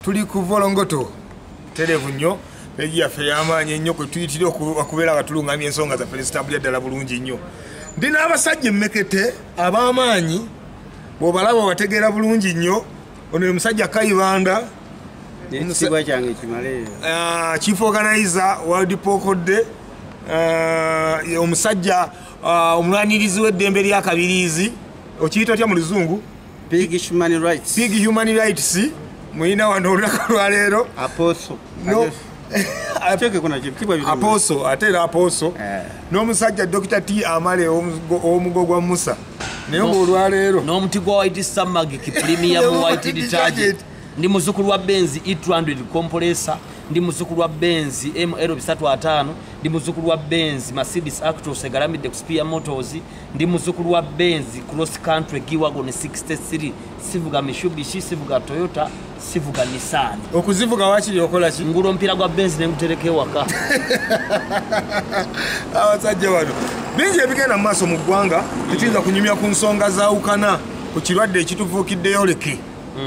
tuli ku Volongoto terevu nnyo peji yaffe y'amaanyi ennyo kwe tuyitira okubeera nga tulungamya ensonga zaffe nezitambulira ddala bulungi nnyo. Ndina abasajja emmekete ab'amaanyi bw'obalaba obategeera bulungi nnyo. Ono ye musajja Kayibanda ekitiibwa kyange kimaleeyo, chief organizer World Poco Day, omusajja omulwanirizi w'eddembe lya Kabirizi, okiyita otya mu luzungu? Big Human Rights. Big Human Rights. Muyina wano olunaku lwa leero Apostle. No. Apostle. Ate era Apostle. N'omusajja Dr. T. Amale omugo gwa Musa. Naye olwa leero n'omuti gwa White Samag Premium White Detergent. Ndi muzukulu wa Benz E200 compressor, ndi muzukulu wa Benz ML305, ndi muzukulu wa Benz Mercedes Actros egalamidde ku Spear Motors, ndi muzukulu wa Benz Cross Country G-Wagon 63, sivuga Mitsubishi, sivuga Toyota, sivuga Nissan. Okuzivuga wakiri okola ki? Ngulo mpira gwa Benz ne ngutereke waka. Abasajja wano bingi ebigenda mu maaso mu ggwanga, tetuyinza kunyumya ku nsonga zaawukana ku kirwadde ekituvuukiddeyo leke.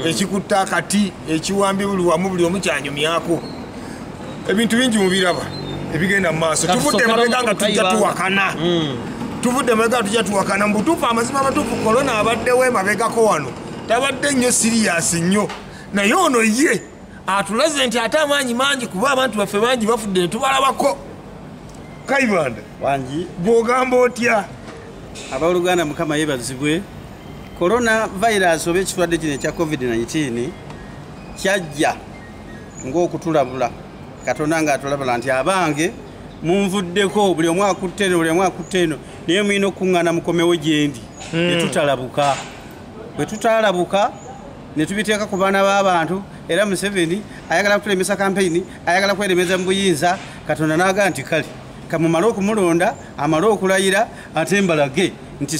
Ekikutta akati ekiwambi buli wamu buli omu kyanyumyako. Ebintu bingi mubiraba ebigenda mu maaso. Tuvudde emabega nga tujja tuwakana. Tuvudde emabega nga tujja tuwakana. Mu butuufu amazima amatuufu korona abaddewo emabegako wano tabadde nnyo siriyasi nnyo. Naye ono ye atulaze nti ate amaanyi mangi kuba abantu baffe bangi bafudde ne tubalabako. Kayibanda wangi bw'ogamba otya? Abooluganda Mukama yeebazibwe. Corona virus oba ekirwadde kino ekya COVID-19 kyajja ng'okutulabula. Katonda ng'atulabula nti abange munvuddeko buli omu akutte eno buli omu akutte eno naye mulina okuŋŋaana mukomewo gye ndi. Ne tutalabuka. Bwe tutalabuka ne tubiteeka ku baana b'abantu era Museveni ayagala kutulemesa kampeyini, ayagala kweremeza mu buyinza. Katonda n'agamba nti kale kamumale okumulonda amale okulayira ate mbalage nti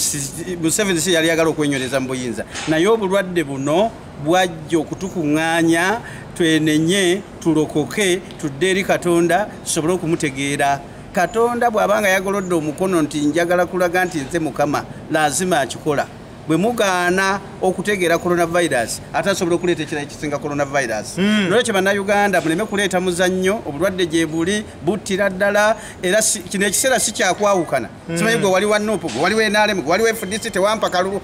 Museveni si yali yagala okwenyoleza mu buyinza. Naye obulwadde buno bwajja okutukuŋŋaanya twenenye tulokoke tudde eri Katonda tusobole okumutegeera. Katonda bw'abanga yagolodde omukono nti njagala kulaga nti nze Mukama lazima akikola. Bwe mugaana okutegeera coronavirus atasobola okuleeta ekirala ekisinga coronavirus. Nolwekyo bannayuganda muleme kuleeta muzannyo, obulwadde gye buli buttira ddala era kino ekiseera si kyakwawukana. Simanyi gwe wali wa Nuupu, gwe wali wa NRM, gwe wali wa FDC tewampa kalulu.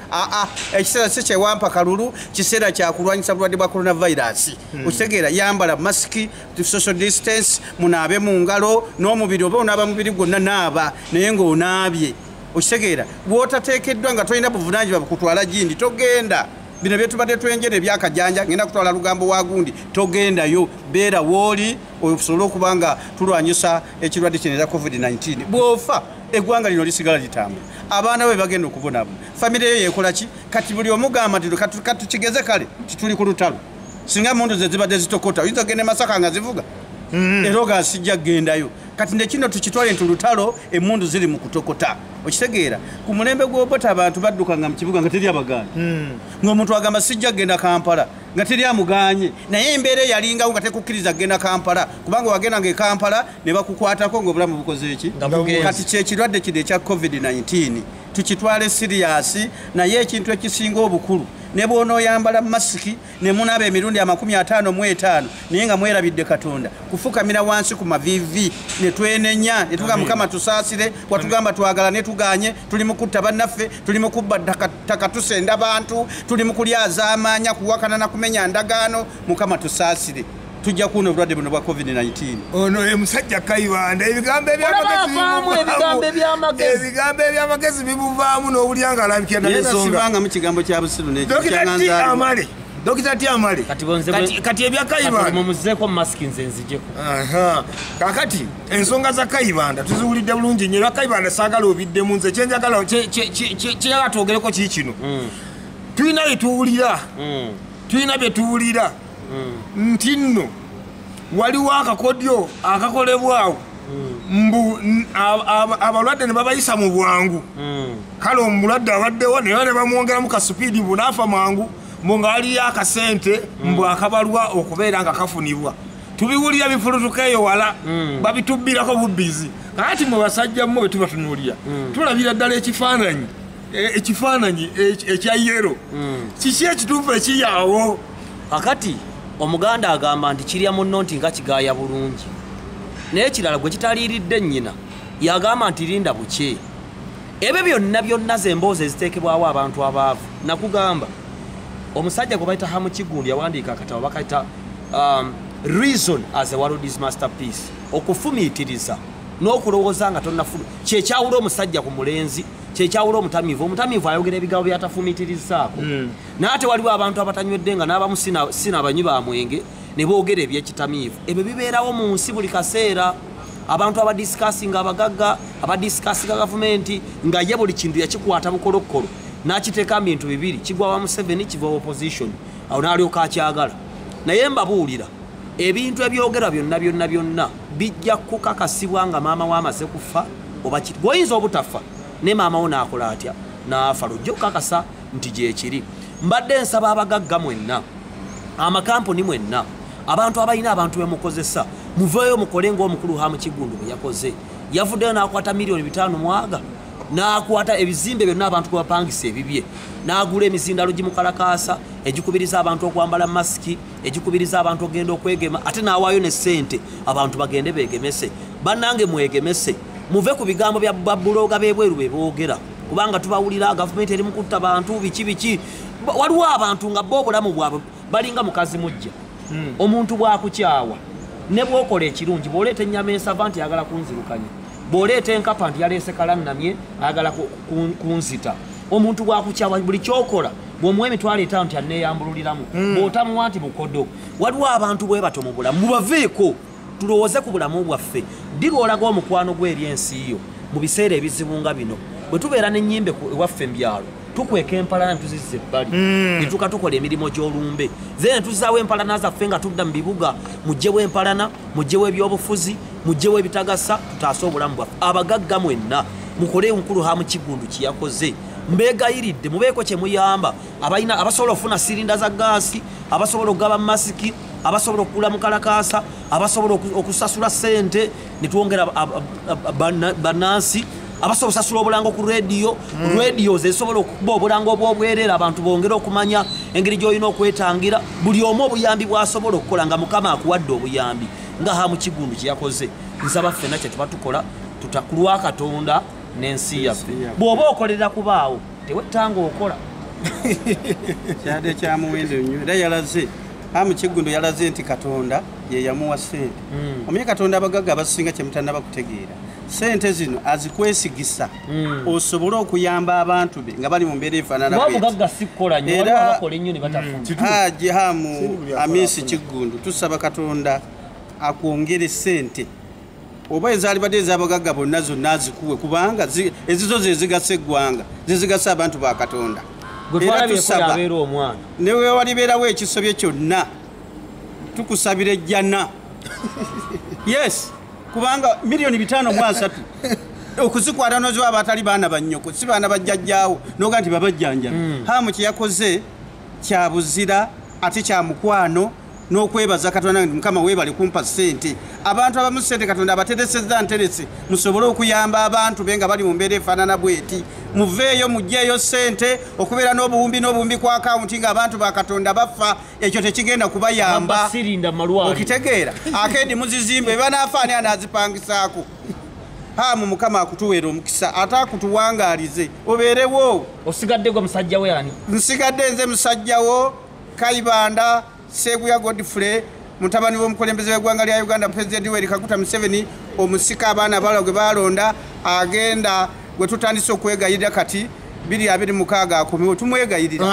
Ekiseera si kyewampa kalulu, kiseera kyakulwanyisa bulwadde bwa coronavirus. Okitegeera yambala masiki, social distance, munaabe mu ngalo n'omubiri oba onaaba mubiri gwonna naaba naye ng'onaabye. Okitegeera bw'otateekeddwa nga tolina buvunaanyizibwa bukutwala gindi togenda. Bino bye tubadde twenjera ebyakajanja ngenda kutwala lugambo wa gundi togendayo. Beera wooli osobole okuba nga tulwanyisa ekirwadde kino ekya COVID-19. Bw'ofa eggwanga lino lisigala litambula. Abaana be bagenda okubonaabona. Famire yo yeekola ki? Kati buli omugamba nti katukigeze kale tituli ku lutalo. Singa emmundu ze zibadde zitokota oyinza ogenda e Masaka nga zivuga. Era ogasijja kugendayo. Kati ne kino tukitwale nti lutalo emmundu ziri mu kutokota. Okitegeera ku mulembe gw'obota abantu baddukanga mu kibuga nga teri abagaanye. Ng'omuntu agamba sijja kugenda Kampala nga teri amuganye. Naye embeera yalingawo nga tekukkiriza kugenda Kampala kubanga wagendanga e Kampala ne bakukwatako ng'obulamu bukoze eki. Kati kyekirwadde kino ekya COVID-19 tukitwale siriyasi. Naye ekintu ekisinga obukulu ne bw'onooyambala masiki ne munaaba emirundi 55 naye nga mwerabidde Katonda kufukamira wansi ku mavivi ne twenenya ne tugamba Mukama tusaasire watugamba twagala ne tuganye tuli mu kutta bannaffe tuli mu kubba ttaka tusenda abantu tuli mu kulyaza amaanya kuwakana na kumenya ndagaano Mukama tusaasire tujja kuno obulwadde buno bwa COVID-19. Ono ye musajja Kayibanda ebigambo ebyamagezi bibuvaamu n'obulyanga alabikira n'ensonga mu kigambo kya busiru n'ekyanganzaali. Dr. T. Amale kati ebya Kayibanda mumuzeeko masiki nze nzijeko. Kakati ensonga za Kayibanda tuziwulidde bulungi nnyo. Kayibanda saagala obiddemu nze kyenjagala kyeyagala twogereko kii kino. Tulina bye tuwulira nti nno waliwo akakodyo akakolebwawo mbu abalwadde ne babayisa mu bwangu. Kale omulwadde abaddewo naye ne bamwongeramu kasupiidi mbu naafa mangu mbu nga waliyo akasente mbu akabalwa okubeera nga kafunibwa. Tubiwulira bifulutuka eyo wala babitubbirako bubbizi. Kati mwe basajja mmwe bwe tuba tunuulira tulabira ddala ekifaananyi ekya yero. Kiki ekituufu ekiri awo? Akati omuganda agamba nti kirya munno nti nga kigaaya bulungi naye kirala gwe kitaliiridde nnyina yagamba nti linda buke ebyo byonna zemboozi eziteekebwawo abantu abaavu nakugamba omusajja gwe bayita Hamu Kigundu yawandiika akatabo bakayita reason as a world's masterpiece okufumiitiriza n'okulowooza nga tonnafulu kyekyawula omusajja ku mulenzi kyekyawula omutamiivu ayogera ebigambo byatafumiitirizaako naate waliwo abantu abatanywedde nga n'abamu sina abanywi ba mwenge ne boogera ebyekitamiivu ebyo bibeerawo mu nsi buli kaseera abantu abadisikasinga abagagga abadisikasinga gavumenti nga ye buli kintu yakikwata bukolokolo n'akiteeka mu bintu bibiri kigwa wa Museveni kiva opposition awo n'alyoka akyagala naye mbabuulira ebintu ebyogera byonna bijja kukakasibwa nga maama we amaze kufa oba gwoyinza obutafa ne maama wo n'akola atya n'afa lujja okukakasa nti gyekiri mbadde nsaba abagagga mwenna amakampuni mwenna abantu abalina abantu bemukozesa muveeyo mukole ng'omukulu Hamu Kigundu bwe yakoze yavuddeyo n'akwata miliyoni 5 mwaga n'akwata ebizimbe byonna abantu kwe bapangisa ebibye n'agula emizindalo gimukalakaasa egikubiriza abantu okwambala masiki egikubiriza abantu ogenda okwegema ate n'awaayo ne ssente abantu bagende beegemese bannange mwegemese muve ku bigambo bya babuloga b'ebweru be boogera kubanga tubawulira gavumenti eri mu kutta bantu biki waliwo abantu nga bo obulamu bwabwe balinga mukazi mujja omuntu bwakukyawa ne bwokola ekirungi bw'oleeta ennyama ensava nti ayagala kunzirukanya bw'oleeta enkapa nti yaleese kalannamye ayagala kunzita omuntu bwakukyawa buli kyokola bw'omuwa emitwalo 5 nti aneeyambululiramu bw'otamuwa nti bukodo waliwo abantu bwe bato mu bulamu mubaveeko tulowooze ku bulamu bwaffe ddiga olaga omukwano gw'eri ensi yo mu biseera ebizibu nga bino bwe tubeera n'ennyimbe ewaffe mbyalo tukweka empalana ntuzizza ebbali netuka tukola emirimu gy'olumbe then tuzaawo empalana zaffe nga tudda mu bibuga mugjewo empalana mugjewo ebyobufuzi mugjewo ebitagasa tutaase obulamu bwaffe abagagga mwenna mukole omukulu Hamu Kigundu kiyakoze mbeegayiridde mubeeko kye muyamba abasobola okufuna sirinda za gaasi abasobola okugaba masiki abasobola okugula mukalakaasa abasobola okusasula ssente netwongera bannansi abasobola okusasula obulango ku rediyo zezisobola okukuba obulango obwobwerera abantu bongere okumanya engeri gy'olina okwetangira buli omu obuyambi bw'asobola okukola nga Mukama akuwadde obuyambi nga Hamu Kigundu kyeyakoze nsaba ffenna kye tuba tukola tutakulwa Katonda n'ensi yaffe bw'oba okolera kubaawo tewettanga okola kyade kya muwendo nnyo era yalaze Hamu Kigundu yalaze nti Katonda ye yamuwa ssente omanyi Katonda abagagga abasinga kye mutannaba kutegeera ssente zino azikwesigisa osobole okuyamba abantu be nga bali mu mbeera efaanana Haji Hamu Amisi Kigundu tusaba Katonda akwongere ssente oba ezaalibadde ez'abagagga bonna zonna azikuwe kubanga ezizo zezigasa eggwanga zezigasa abantu ba Katonda era tusaba newe walibeerawo ekisobye kyonna tukusabira ejjana yes kubanga miliyoni 5 mu 3 okuzikwata noziwa abatali baana bannyoko si baana bajjajjaawo noga nti babajjanja Hamu kyeyakoze kya buzira ate kya mukwano n'okwebaza Katonda Mukama weebale kumpa ssente abantu abamu ssente Katonda abateresezza nterese musobole okuyamba abantu be nga bali mu mbeera efaanana bweti muveeyo mugjeeyo ssente okubeera n'obuwumbi kwa akawunti nga abantu ba Katonda bafa ekyo tekigenda kubayamba okitegeera akeedi muzizimbe ebanaafaani anaazipangisaako Hamu Mukama akutuweera omukisa ate akutuwangaalize obeerewo osigadde gwe musajja we ani nsigadde nze musajjawo Kayibanda Sebuya Godfrey mutabani w'omukulembeze w'eggwanga lya Uganda President Yoweri Kaguta Museveni omusika abaana abalala gwe balonda agenda gwe tutandise okwegayirira kati 2026 akomewo tumwegayirira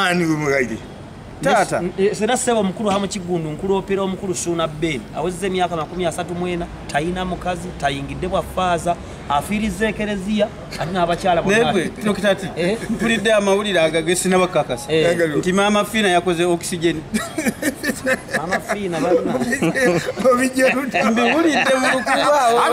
tata sera sebo omukulu Hamu Kigundu nkulu opera omukulu Suna Ben awezze emyaka 34 tayina mukazi tayingidde bwafaaza afiiriza ekereziya ate n'abakyala bonna nokitati mpulidde amawulire agagesi n'abakakasa nti maama Fiina yakoze oxygen maama Fiina bana mbiwulidde mu lukuba